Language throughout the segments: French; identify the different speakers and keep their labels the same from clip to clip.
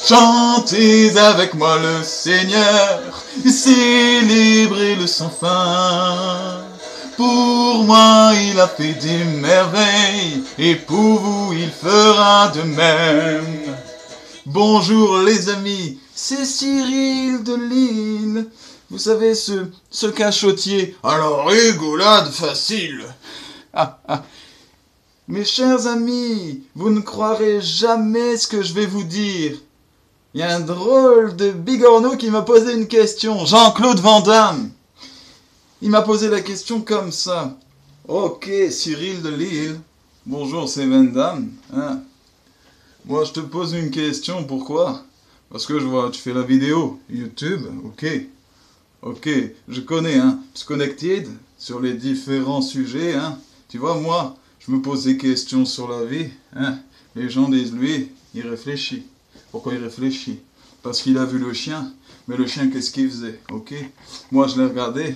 Speaker 1: Chantez avec moi le Seigneur, célébrez-le sans fin. Pour moi il a fait des merveilles, et pour vous il fera de même. Bonjour les amis, c'est Cyril de Lille. Vous savez, ce cachotier à la rigolade facile. Mes chers amis, vous ne croirez jamais ce que je vais vous dire. Il y a un drôle de bigorneau qui m'a posé une question, Jean-Claude Van Damme. Il m'a posé la question comme ça. Ok, Cyril de Lille. Bonjour, c'est Van Damme. Hein? Moi, je te pose une question, pourquoi? Parce que je vois, tu fais la vidéo, YouTube, ok, je connais, hein, Connected, sur les différents sujets, hein. Tu vois, moi, je me pose des questions sur la vie, hein. Les gens disent, lui, il réfléchit. Pourquoi il réfléchit? Parce qu'il a vu le chien, mais le chien, qu'est-ce qu'il faisait? Ok, moi, je l'ai regardé,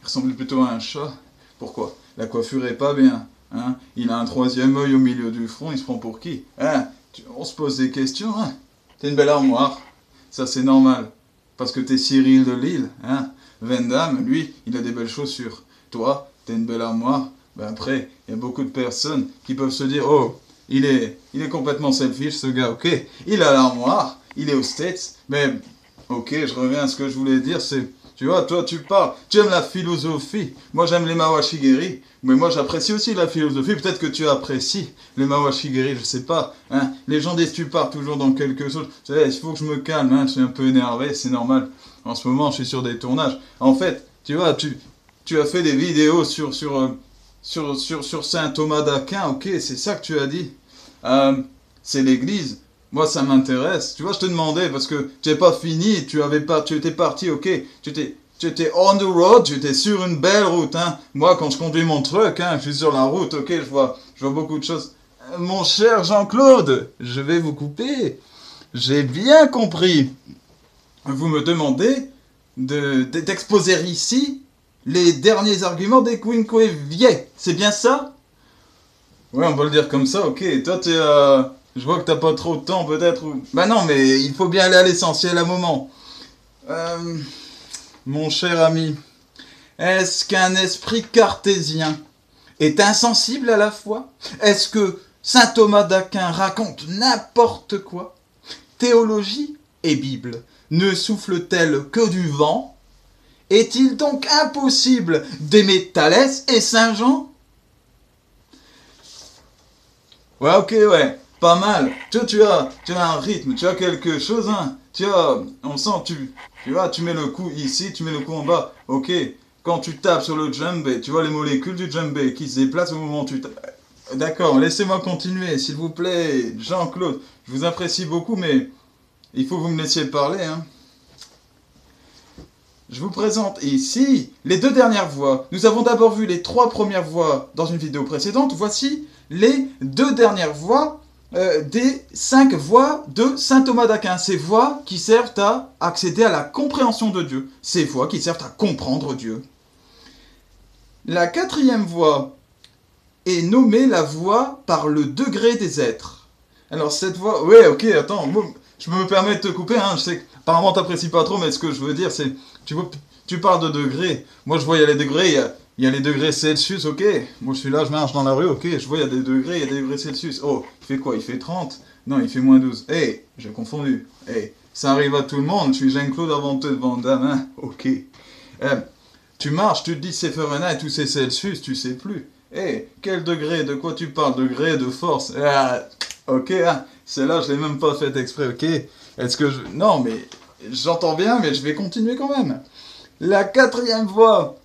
Speaker 1: il ressemblait plutôt à un chat. Pourquoi? La coiffure est pas bien, hein. Il a un troisième œil au milieu du front, il se prend pour qui? Hein? On se pose des questions, hein. T'as une belle armoire, ça c'est normal, parce que t'es Cyril de Lille, hein. Van Damme, lui, il a des belles chaussures. Toi, t'as une belle armoire. Ben après, il y a beaucoup de personnes qui peuvent se dire, oh, il est complètement selfish ce gars, ok. Il a l'armoire, il est aux States, mais ok, je reviens à ce que je voulais dire, c'est, tu vois, toi tu parles, tu aimes la philosophie. Moi j'aime les Mawashigiri, mais moi j'apprécie aussi la philosophie. Peut-être que tu apprécies les Mawashigiri, je sais pas. Hein. Les gens disent tu pars toujours dans quelque chose. Tu sais, il faut que je me calme, hein. Je suis un peu énervé, c'est normal. En ce moment je suis sur des tournages. En fait, tu vois, tu as fait des vidéos sur Saint Thomas d'Aquin, ok, c'est ça que tu as dit. C'est l'église. Moi, ça m'intéresse. Tu vois, je te demandais, parce que tu n'es pas fini, tu étais parti, ok. Tu étais on the road, tu étais sur une belle route, hein. Moi, quand je conduis mon truck, hein, je suis sur la route, ok, je vois beaucoup de choses. Mon cher Jean-Claude, je vais vous couper. J'ai bien compris. Vous me demandez d'exposer ici les derniers arguments des Quinquevier. C'est bien ça? Ouais, on peut le dire comme ça, ok. Toi, je vois que t'as pas trop de temps, peut-être. Bah non, mais il faut bien aller à l'essentiel à un moment. Mon cher ami, est-ce qu'un esprit cartésien est insensible à la foi? Est-ce que saint Thomas d'Aquin raconte n'importe quoi? Théologie et Bible ne soufflent-elles que du vent? Est-il donc impossible d'aimer Thalès et Saint Jean? Ouais, ok, ouais, pas mal. Tu as un rythme, tu as quelque chose, hein. On sent, tu vois, tu mets le coup ici, tu mets le coup en bas. Ok, quand tu tapes sur le djembé, tu vois les molécules du djembé qui se déplacent au moment où tu tapes. D'accord, laissez-moi continuer, s'il vous plaît, Jean-Claude. Je vous apprécie beaucoup, mais il faut que vous me laissiez parler, hein. Je vous présente ici les deux dernières voix. Nous avons d'abord vu les trois premières voix dans une vidéo précédente. Voici les deux dernières voix des 5 voix de saint Thomas d'Aquin. Ces voix qui servent à accéder à la compréhension de Dieu. Ces voix qui servent à comprendre Dieu. La quatrième voix est nommée la voix par le degré des êtres. Alors cette voix... Ouais, ok, attends, je me permets de te couper, hein, je sais qu'apparemment t'apprécies pas trop, mais ce que je veux dire c'est... Tu parles de degrés. Moi je vois il y a les degrés, il y a les degrés Celsius, ok. Moi je suis là, je marche dans la rue, ok. Je vois il y a des degrés, il y a des degrés Celsius. Oh, il fait quoi? Il fait 30? Non, il fait moins 12. Hey, j'ai confondu. Hey, ça arrive à tout le monde, je suis Jean-Claude avant de Van Damme, hein. Ok. Tu marches, tu te dis c'est Fahrenheit, tout c'est Celsius, tu sais plus. Hey, quel degré? De quoi tu parles? Degré de force? Ok, hein. Celle-là je l'ai même pas fait exprès, ok. Est-ce que je... Non, mais... J'entends bien, mais je vais continuer quand même. La quatrième voie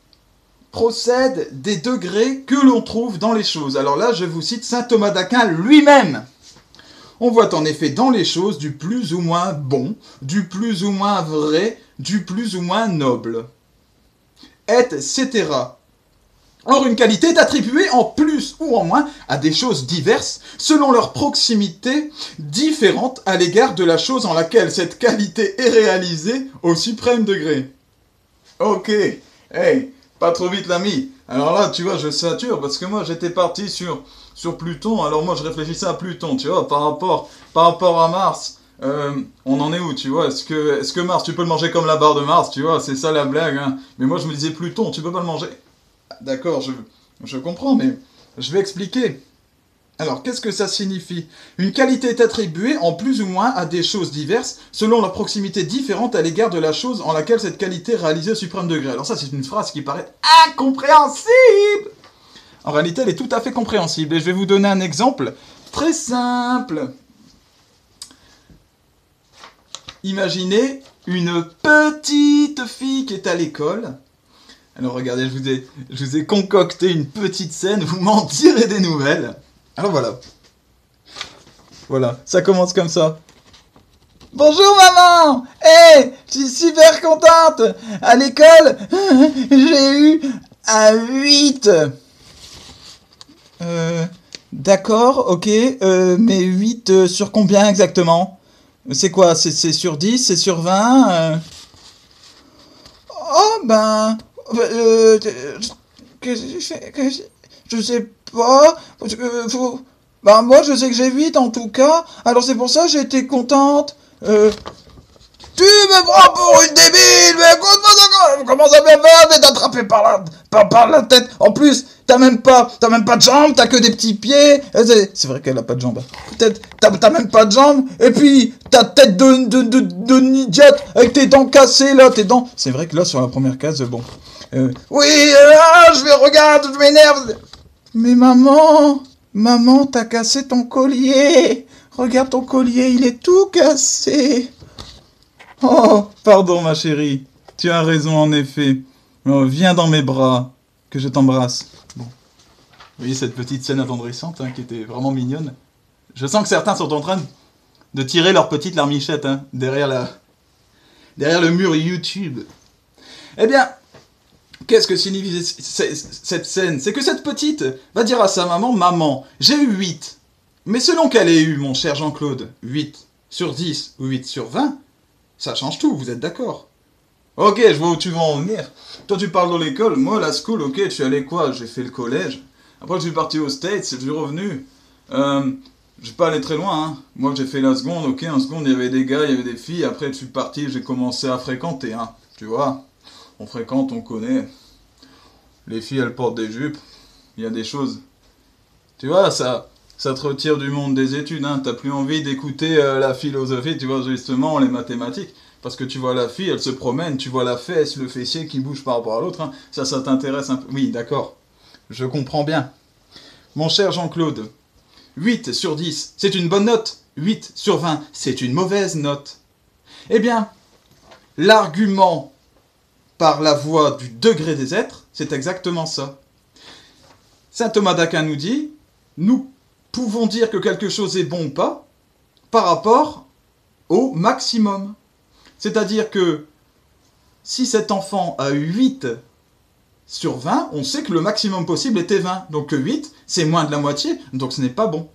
Speaker 1: procède des degrés que l'on trouve dans les choses. Alors là, je vous cite saint Thomas d'Aquin lui-même. On voit en effet dans les choses du plus ou moins bon, du plus ou moins vrai, du plus ou moins noble, etc. Or, une qualité est attribuée en plus ou en moins à des choses diverses, selon leur proximité différente à l'égard de la chose en laquelle cette qualité est réalisée au suprême degré. Ok, hey, pas trop vite l'ami. Alors là, tu vois, je sature, parce que moi j'étais parti sur Pluton, alors moi je réfléchissais à Pluton, tu vois, par rapport à Mars. On en est où, tu vois? Est-ce que Mars, tu peux le manger comme la barre de Mars, tu vois? C'est ça la blague, hein. Mais moi, je me disais Pluton, tu peux pas le manger. D'accord, je comprends, mais je vais expliquer. Alors, qu'est-ce que ça signifie? Une qualité est attribuée en plus ou moins à des choses diverses, selon leur proximité différente à l'égard de la chose en laquelle cette qualité est réalisée au suprême degré. Alors ça, c'est une phrase qui paraît incompréhensible. En réalité, elle est tout à fait compréhensible. Et je vais vous donner un exemple très simple. Imaginez une petite fille qui est à l'école. Alors regardez, je vous ai concocté une petite scène, vous m'en direz des nouvelles. Alors voilà. Voilà, ça commence comme ça. Bonjour maman! Hey, je suis super contente! À l'école, j'ai eu un 8. D'accord, ok, mais 8 sur combien exactement? C'est quoi? C'est sur 10? C'est sur 20? Oh ben... je sais pas... Bah moi je sais que j'ai 8 en tout cas, alors c'est pour ça que j'ai été contente. Tu me prends pour une débile, mais écoute-moi ça, comment ça bien faire d'être attrapé par la tête. En plus, t'as même pas de jambes, t'as que des petits pieds. C'est vrai qu'elle a pas de jambes. Peut-être, t'as même pas de jambes, et puis, ta tête de idiote, avec tes dents cassées là, tes dents. C'est vrai que là, sur la première case, bon. Oui, regarde, je m'énerve. Mais maman, t'as cassé ton collier. Regarde ton collier, il est tout cassé. Oh, pardon ma chérie, tu as raison en effet. Oh, viens dans mes bras, que je t'embrasse. Bon. Vous voyez cette petite scène attendrissante hein, qui était vraiment mignonne. Je sens que certains sont en train de tirer leur petite larmichette hein, derrière le mur YouTube. Eh bien, qu'est-ce que signifie cette scène? C'est que cette petite va dire à sa maman, maman, j'ai eu 8. Mais selon qu'elle ait eu, mon cher Jean-Claude, 8 sur 10 ou 8 sur 20, ça change tout, vous êtes d'accord? Ok, je vois où tu vas en venir. Toi, tu parles de l'école, moi, la school, ok, tu es allé quoi? J'ai fait le collège. Après, je suis parti aux States, je suis revenu. Je suis pas allé très loin, hein. Moi, j'ai fait la seconde, ok, en seconde, il y avait des gars, il y avait des filles. Après, je suis parti, j'ai commencé à fréquenter, hein. Tu vois? On fréquente, on connaît. Les filles, elles portent des jupes. Il y a des choses. Tu vois, ça te retire du monde des études, hein. T'as plus envie d'écouter la philosophie, tu vois, justement, les mathématiques. Parce que tu vois la fille, elle se promène, tu vois la fesse, le fessier qui bouge par rapport à l'autre, hein. Ça t'intéresse un peu. Oui, d'accord. Je comprends bien. Mon cher Jean-Claude, 8 sur 10, c'est une bonne note. 8 sur 20, c'est une mauvaise note. Eh bien, l'argument par la voie du degré des êtres, c'est exactement ça. Saint Thomas d'Aquin nous dit, nous pouvons dire que quelque chose est bon ou pas par rapport au maximum. C'est-à-dire que si cet enfant a eu 8 sur 20, on sait que le maximum possible était 20. Donc 8, c'est moins de la moitié, donc ce n'est pas bon.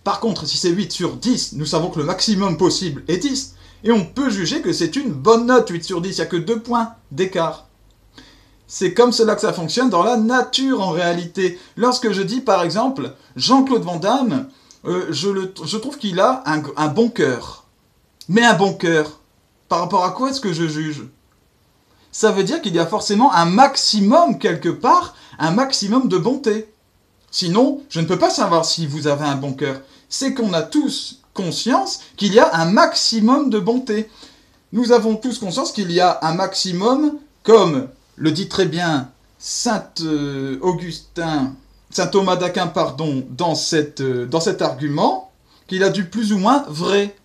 Speaker 1: Par contre, si c'est 8 sur 10, nous savons que le maximum possible est 10. Et on peut juger que c'est une bonne note, 8 sur 10, il n'y a que 2 points d'écart. C'est comme cela que ça fonctionne dans la nature en réalité. Lorsque je dis par exemple, Jean-Claude Van Damme, je trouve qu'il a un bon cœur. Mais un bon cœur, par rapport à quoi est-ce que je juge? Ça veut dire qu'il y a forcément un maximum quelque part, un maximum de bonté. Sinon, je ne peux pas savoir si vous avez un bon cœur. C'est qu'on a tous conscience qu'il y a un maximum de bonté. Nous avons tous conscience qu'il y a un maximum, comme le dit très bien Saint Thomas d'Aquin, pardon, dans cet argument, qu'il a du plus ou moins vrai.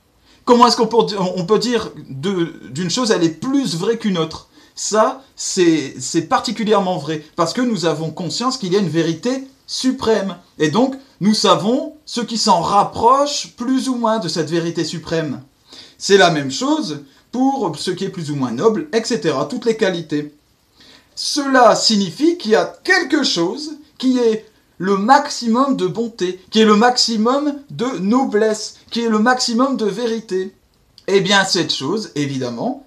Speaker 1: Comment est-ce qu'on peut dire d'une chose, elle est plus vraie qu'une autre? Ça, c'est particulièrement vrai, parce que nous avons conscience qu'il y a une vérité suprême. Et donc, nous savons ce qui s'en rapproche plus ou moins de cette vérité suprême. C'est la même chose pour ce qui est plus ou moins noble, etc. Toutes les qualités. Cela signifie qu'il y a quelque chose qui est le maximum de bonté, qui est le maximum de noblesse, qui est le maximum de vérité. Eh bien, cette chose, évidemment,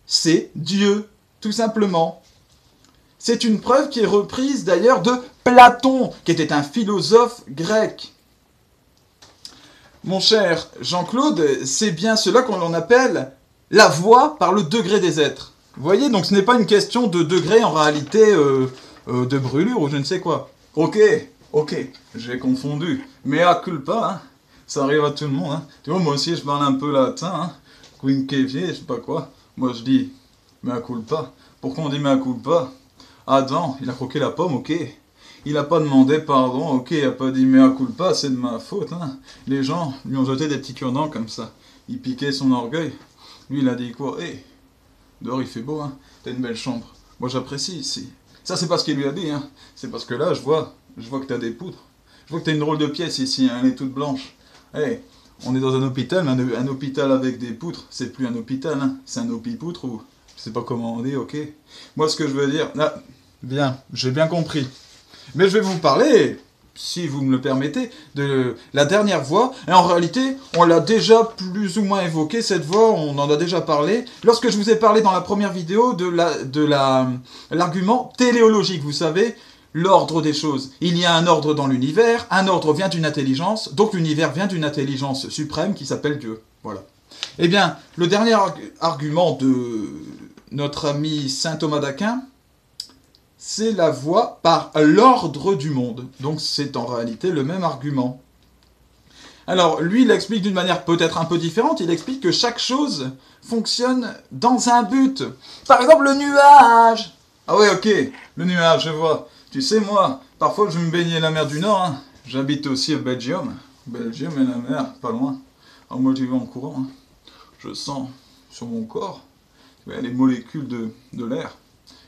Speaker 1: c'est Dieu, tout simplement. C'est une preuve qui est reprise d'ailleurs de Platon, qui était un philosophe grec. Mon cher Jean-Claude, c'est bien cela qu'on en appelle la voie par le degré des êtres. Vous voyez, donc ce n'est pas une question de degré en réalité de brûlure ou je ne sais quoi. Ok, j'ai confondu. Mea culpa, hein. Ça arrive à tout le monde. Hein. Tu vois, moi aussi je parle un peu latin. Hein. Quinquevier, je sais pas quoi. Moi je dis mea culpa. Pourquoi on dit mea culpa? Adam, il a croqué la pomme, ok. Il a pas demandé pardon, ok, il a pas dit mea culpa, c'est de ma faute. Hein. Les gens lui ont jeté des petits cure-dents comme ça. Il piquait son orgueil. Lui, il a dit quoi? Hé, dehors il fait beau, hein. T'as une belle chambre. Moi j'apprécie ici. Ça c'est pas ce qu'il lui a dit, hein. C'est parce que là, je vois que t'as des poudres. Je vois que t'as une drôle de pièce ici, hein. Elle est toute blanche. Hé, on est dans un hôpital, mais un hôpital avec des poutres, c'est plus un hôpital, hein. C'est un hôpi-poutre ou... Je sais pas comment on dit, ok. Moi ce que je veux dire... Là, bien, j'ai bien compris. Mais je vais vous parler, si vous me le permettez, de la dernière voie. Et en réalité, on l'a déjà plus ou moins évoqué, cette voie, on en a déjà parlé. Lorsque je vous ai parlé dans la première vidéo de l'argument téléologique, vous savez, l'ordre des choses. Il y a un ordre dans l'univers, un ordre vient d'une intelligence, donc l'univers vient d'une intelligence suprême qui s'appelle Dieu. Voilà. Eh bien, le dernier argument de notre ami saint Thomas d'Aquin, c'est la voie par l'ordre du monde. Donc c'est en réalité le même argument. Alors lui, il explique d'une manière peut-être un peu différente, il explique que chaque chose fonctionne dans un but. Par exemple, le nuage. Ah ouais, ok, le nuage, je vois. Tu sais, moi, parfois je me baignais la mer du Nord, hein. J'habite aussi au Belgium. Belgium et la mer, pas loin. Alors moi j'y vais en courant, hein. Je sens sur mon corps les molécules de l'air.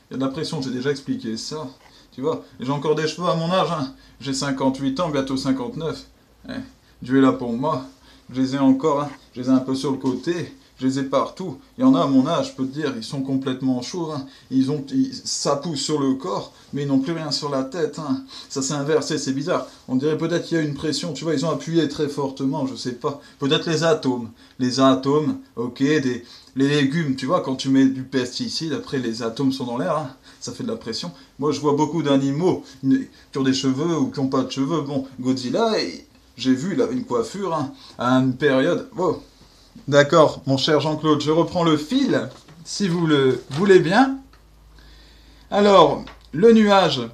Speaker 1: Il y a de la pression, j'ai déjà expliqué ça. Tu vois, j'ai encore des cheveux à mon âge, hein. J'ai 58 ans, bientôt 59. Eh, Dieu est là pour moi. Je les ai encore, hein. Je les ai un peu sur le côté. Je les ai partout. Il y en a à mon âge, je peux te dire, ils sont complètement chauds. Hein. Ça pousse sur le corps, mais ils n'ont plus rien sur la tête. Hein. Ça s'est inversé, c'est bizarre. On dirait peut-être qu'il y a une pression, tu vois, ils ont appuyé très fortement, je sais pas. Peut-être les atomes. Les atomes, ok, les légumes, tu vois, quand tu mets du pesticide, après les atomes sont dans l'air, hein, ça fait de la pression. Moi, je vois beaucoup d'animaux qui ont des cheveux ou qui n'ont pas de cheveux. Bon, Godzilla, j'ai vu, il avait une coiffure, hein, à une période... Oh. D'accord, mon cher Jean-Claude, je reprends le fil, si vous le voulez bien. Alors, le nuage,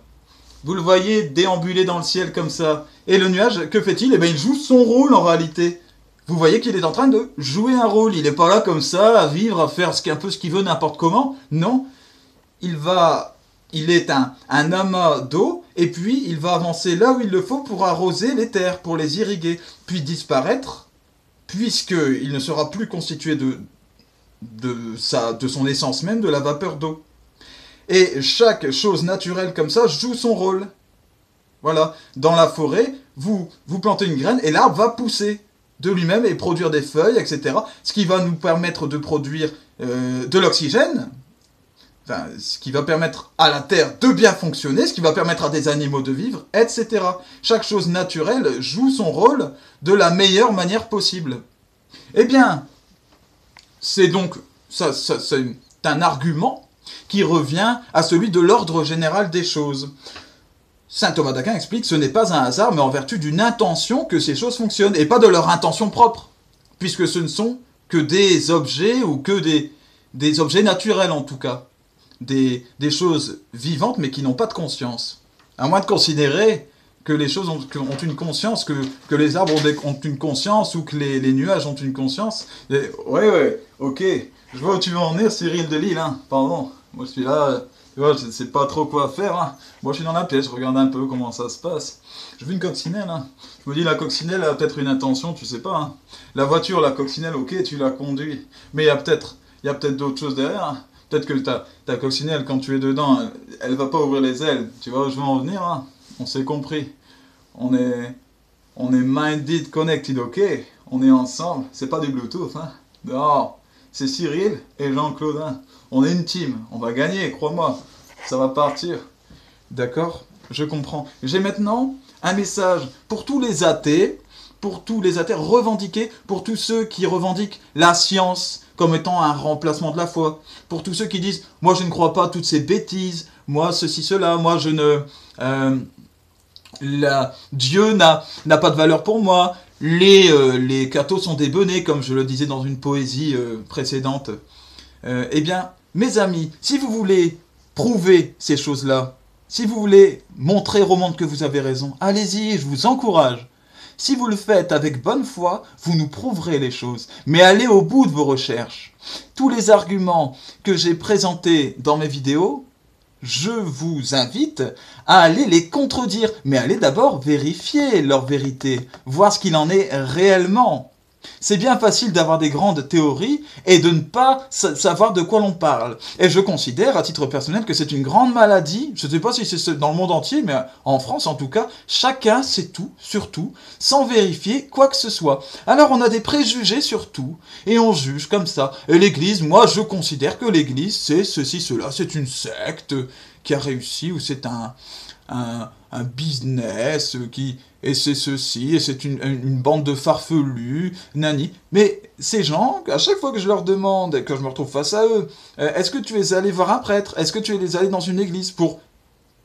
Speaker 1: vous le voyez déambuler dans le ciel comme ça. Et le nuage, que fait-il? Eh bien, il joue son rôle en réalité. Vous voyez qu'il est en train de jouer un rôle. Il n'est pas là comme ça, à vivre, à faire un peu ce qu'il veut n'importe comment. Non, il est un amas d'eau, et puis il va avancer là où il le faut pour arroser les terres, pour les irriguer, puis disparaître, puisqu'il ne sera plus constitué de son essence même, de la vapeur d'eau. Et chaque chose naturelle comme ça joue son rôle. Voilà, dans la forêt, vous plantez une graine et l'arbre va pousser de lui-même et produire des feuilles, etc. Ce qui va nous permettre de produire de l'oxygène, enfin, ce qui va permettre à la terre de bien fonctionner, ce qui va permettre à des animaux de vivre, etc. Chaque chose naturelle joue son rôle de la meilleure manière possible. Eh bien, c'est donc c'est un argument qui revient à celui de l'ordre général des choses. Saint Thomas d'Aquin explique que ce n'est pas un hasard, mais en vertu d'une intention que ces choses fonctionnent, et pas de leur intention propre, puisque ce ne sont que des objets, ou que des objets naturels en tout cas, des choses vivantes, mais qui n'ont pas de conscience. À moins de considérer que les choses ont une conscience, que les arbres ont une conscience, ou que les nuages ont une conscience. Ouais, ok, je vois où tu veux en venir, Cyril de Lille, hein, pardon, moi je suis là... Tu vois, je ne sais pas trop quoi faire. Hein. Moi, je suis dans la pièce, je regarde un peu comment ça se passe. Je vois une coccinelle. Hein. Je me dis, la coccinelle a peut-être une intention, tu sais pas. Hein. La voiture, la coccinelle, ok, tu la conduis. Mais il y a peut-être d'autres choses derrière. Hein. Peut-être que ta coccinelle, quand tu es dedans, elle va pas ouvrir les ailes. Tu vois où je veux en venir, hein. On s'est compris. On est minded connected, ok. On est ensemble. C'est pas du Bluetooth, hein. Non. C'est Cyril et Jean-Claude. Hein. On est une team. On va gagner, crois-moi. Ça va partir. D'accord? Je comprends. J'ai maintenant un message pour tous les athées, revendiqués, pour tous ceux qui revendiquent la science comme étant un remplacement de la foi, pour tous ceux qui disent « Moi, je ne crois pas à toutes ces bêtises, moi, ceci, cela, moi, je ne... Dieu n'a pas de valeur pour moi, les cathos sont des benets, comme je le disais dans une poésie précédente. Eh bien, mes amis, si vous voulez prouver ces choses-là, si vous voulez montrer au monde que vous avez raison, allez-y, je vous encourage. Si vous le faites avec bonne foi, vous nous prouverez les choses. Mais allez au bout de vos recherches. Tous les arguments que j'ai présentés dans mes vidéos, je vous invite à aller les contredire. Mais allez d'abord vérifier leur vérité, voir ce qu'il en est réellement. C'est bien facile d'avoir des grandes théories et de ne pas savoir de quoi l'on parle. Et je considère, à titre personnel, que c'est une grande maladie. Je ne sais pas si c'est dans le monde entier, mais en France en tout cas, chacun sait tout, sur tout, sans vérifier quoi que ce soit. Alors on a des préjugés sur tout, et on juge comme ça. Et l'Église, moi je considère que l'Église c'est ceci, cela, c'est une secte qui a réussi, ou c'est un business et c'est ceci, et c'est une bande de farfelus, nani. Mais ces gens, à chaque fois que je leur demande, et que je me retrouve face à eux, est-ce que tu es allé voir un prêtre? Est-ce que tu es allé dans une église pour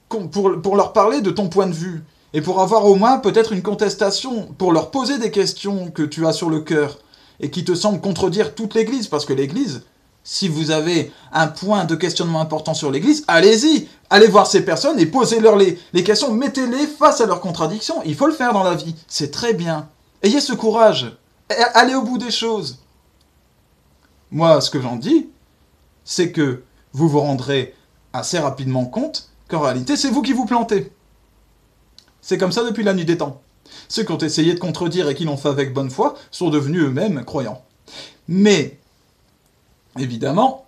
Speaker 1: leur parler de ton point de vue? Et pour avoir au moins peut-être une contestation, pour leur poser des questions que tu as sur le cœur, et qui te semblent contredire toute l'église, parce que l'église, si vous avez un point de questionnement important sur l'Église, allez-y, allez voir ces personnes et posez-leur les questions, mettez-les face à leurs contradictions. Il faut le faire dans la vie, c'est très bien. Ayez ce courage, allez au bout des choses. Moi, ce que j'en dis, c'est que vous vous rendrez assez rapidement compte qu'en réalité, c'est vous qui vous plantez. C'est comme ça depuis la nuit des temps. Ceux qui ont essayé de contredire et qui l'ont fait avec bonne foi sont devenus eux-mêmes croyants. Mais évidemment,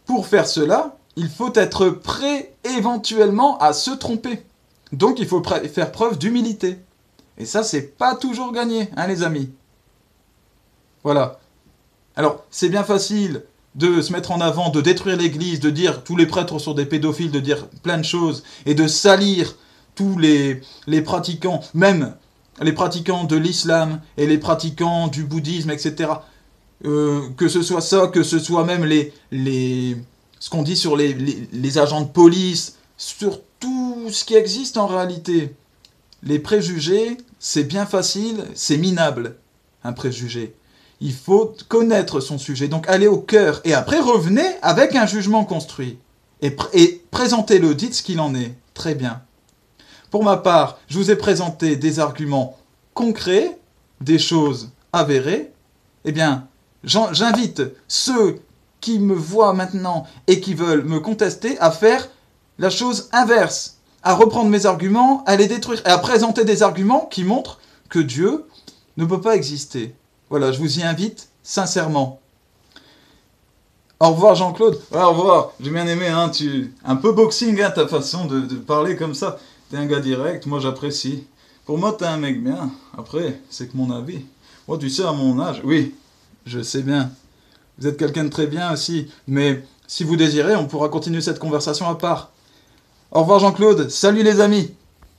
Speaker 1: pour faire cela, il faut être prêt éventuellement à se tromper. Donc il faut faire preuve d'humilité. Et ça, c'est pas toujours gagné, hein les amis. Voilà. Alors, c'est bien facile de se mettre en avant, de détruire l'église, de dire tous les prêtres sont des pédophiles, de dire plein de choses, et de salir tous les pratiquants, même les pratiquants de l'islam et les pratiquants du bouddhisme, etc. Que ce soit ça, que ce soit même ce qu'on dit sur les agents de police, sur tout ce qui existe en réalité. Les préjugés, c'est bien facile, c'est minable, un préjugé. Il faut connaître son sujet, donc aller au cœur, et après revenez avec un jugement construit. Et présentez-le, dites ce qu'il en est. Très bien. Pour ma part, je vous ai présenté des arguments concrets, des choses avérées. Eh bien, j'invite ceux qui me voient maintenant et qui veulent me contester à faire la chose inverse, à reprendre mes arguments, à les détruire et à présenter des arguments qui montrent que Dieu ne peut pas exister. Voilà, je vous y invite sincèrement. Au revoir Jean-Claude. Ouais, au revoir, j'ai bien aimé, hein, un peu boxing, hein, ta façon de parler comme ça. T'es un gars direct, moi j'apprécie. Pour moi, t'es un mec bien. Après, c'est que mon avis. Moi, tu sais, à mon âge, oui, je sais bien. Vous êtes quelqu'un de très bien aussi. Mais si vous désirez, on pourra continuer cette conversation à part. Au revoir Jean-Claude. Salut les amis.